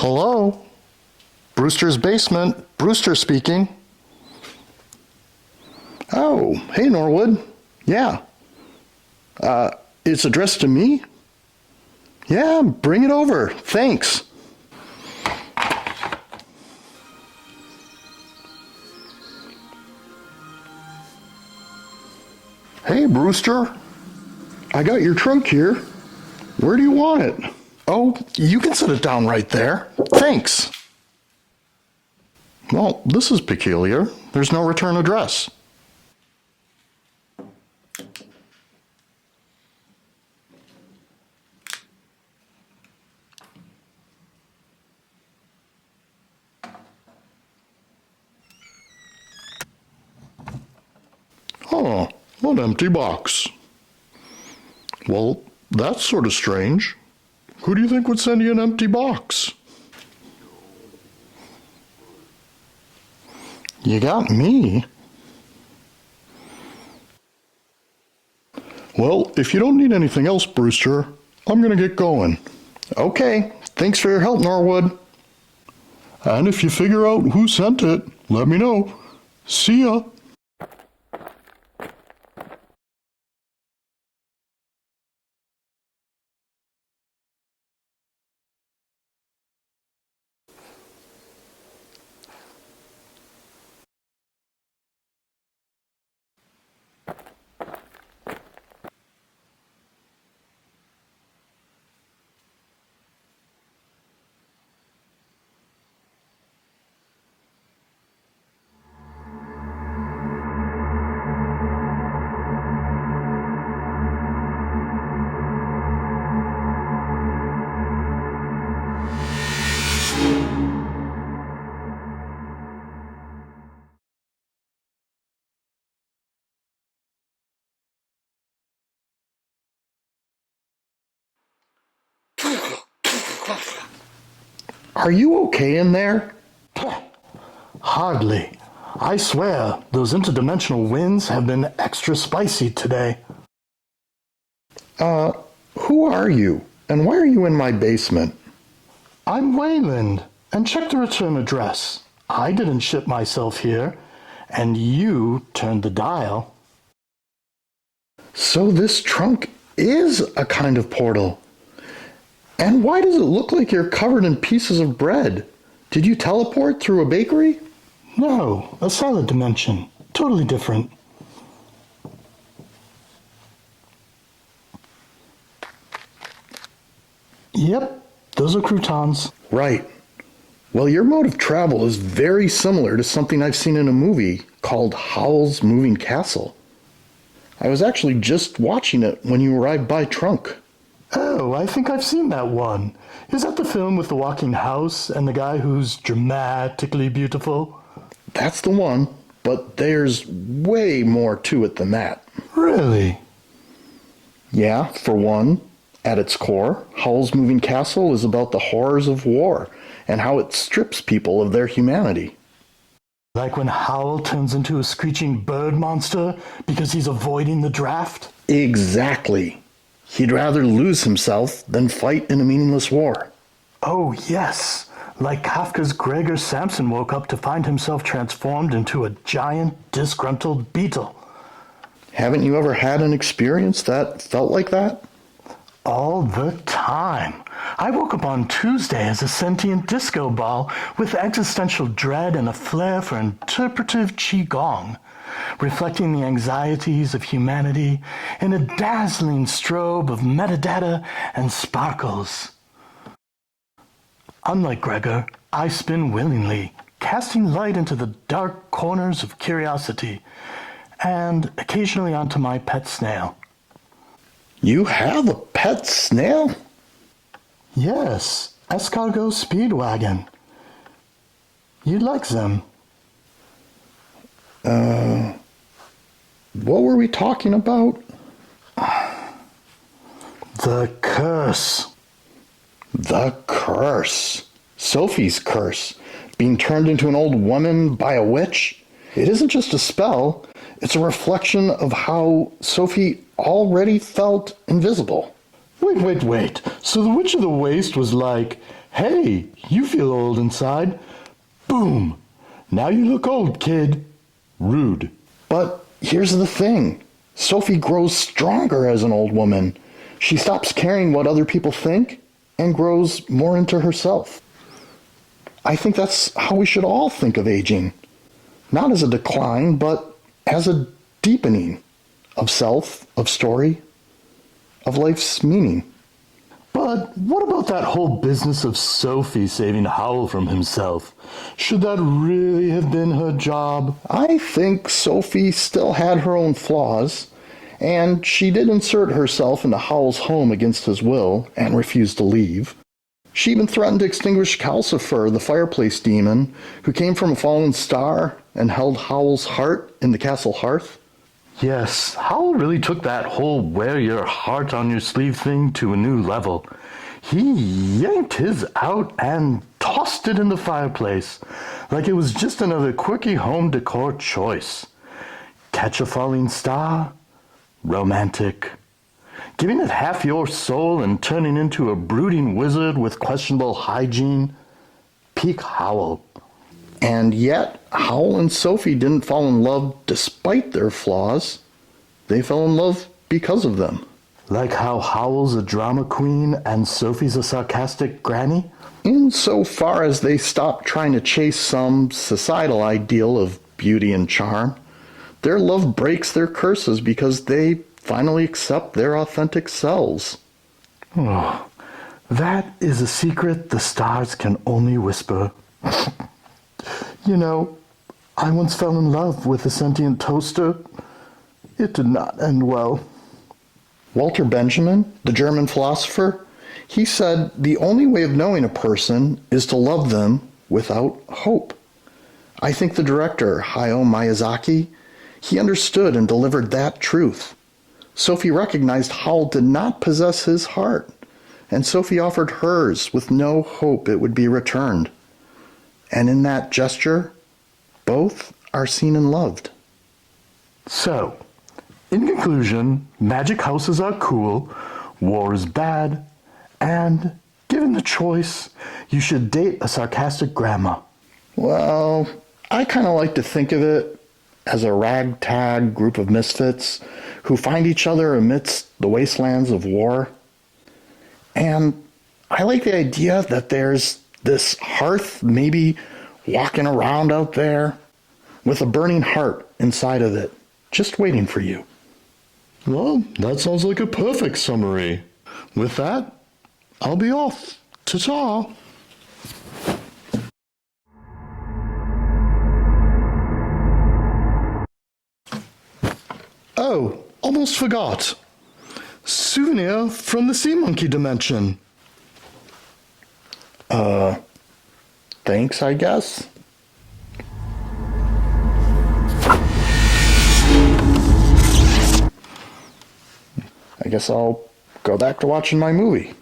Hello? Brewster's basement. Brewster speaking. Oh, hey Norwood. Yeah. It's addressed to me? Yeah, bring it over. Thanks. Hey, Brewster. I got your trunk here. Where do you want it? Oh, you can set it down right there. Thanks. Well, this is peculiar. There's no return address. Oh, an empty box. Well, that's sort of strange. Who do you think would send you an empty box? You got me. Well, if you don't need anything else, Brewster, I'm gonna get going. Okay, thanks for your help, Norwood. And if you figure out who sent it, let me know. See ya. Are you okay in there? Hardly. I swear, those interdimensional winds have been extra spicy today. Who are you? And why are you in my basement? I'm Wayland, and check the return address. I didn't ship myself here, and you turned the dial. So this trunk is a kind of portal. And why does it look like you're covered in pieces of bread? Did you teleport through a bakery? No, a solid dimension. Totally different. Yep, those are croutons. Right. Well, your mode of travel is very similar to something I've seen in a movie called Howl's Moving Castle. I was actually just watching it when you arrived by trunk. Oh, I think I've seen that one. Is that the film with the walking house and the guy who's dramatically beautiful? That's the one, but there's way more to it than that. Really? Yeah, for one, at its core, Howl's Moving Castle is about the horrors of war and how it strips people of their humanity. Like when Howl turns into a screeching bird monster because he's avoiding the draft? Exactly. He'd rather lose himself than fight in a meaningless war. Oh, yes. Like Kafka's Gregor Samson woke up to find himself transformed into a giant, disgruntled beetle. Haven't you ever had an experience that felt like that? All the time. I woke up on Tuesday as a sentient disco ball with existential dread and a flair for interpretive qigong, reflecting the anxieties of humanity in a dazzling strobe of metadata and sparkles. Unlike Gregor, I spin willingly, casting light into the dark corners of curiosity, and occasionally onto my pet snail. You have a pet snail? Yes, escargot speedwagon. You'd like them. What were we talking about? The curse. The curse. Sophie's curse. Being turned into an old woman by a witch. It isn't just a spell. It's a reflection of how Sophie already felt invisible. Wait. So the Witch of the Waste was like, Hey, you feel old inside. Boom! Now you look old, kid. Rude. But here's the thing. Sophie grows stronger as an old woman. She stops caring what other people think and grows more into herself. I think that's how we should all think of aging. Not as a decline, but as a deepening of self, of story, of life's meaning. But what about that whole business of Sophie saving Howl from himself? Should that really have been her job? I think Sophie still had her own flaws, and she did insert herself into Howl's home against his will and refused to leave. She even threatened to extinguish Calcifer, the fireplace demon, who came from a fallen star and held Howl's heart in the castle hearth. Yes, Howl really took that whole wear your heart on your sleeve thing to a new level. He yanked his out and tossed it in the fireplace, like it was just another quirky home decor choice. Catch a falling star? Romantic. Giving it half your soul and turning into a brooding wizard with questionable hygiene? Peak Howl. And yet, Howl and Sophie didn't fall in love despite their flaws. They fell in love because of them. Like how Howl's a drama queen and Sophie's a sarcastic granny? Insofar as they stopped trying to chase some societal ideal of beauty and charm, their love breaks their curses because they finally accept their authentic selves. Oh, that is a secret the stars can only whisper. You know, I once fell in love with a sentient toaster. It did not end well. Walter Benjamin, the German philosopher, he said the only way of knowing a person is to love them without hope. I think the director, Hayao Miyazaki, he understood and delivered that truth. Sophie recognized Howl did not possess his heart, and Sophie offered hers with no hope it would be returned. And in that gesture, both are seen and loved. So, in conclusion, magic houses are cool, war is bad, and given the choice, you should date a sarcastic grandma. Well, I kind of like to think of it as a ragtag group of misfits who find each other amidst the wastelands of war. And I like the idea that there's this hearth maybe walking around out there with a burning heart inside of it, just waiting for you. Well, that sounds like a perfect summary. With that, I'll be off. Ta-ta! Oh, almost forgot. Souvenir from the sea monkey dimension. Thanks, I guess. I guess I'll go back to watching my movie.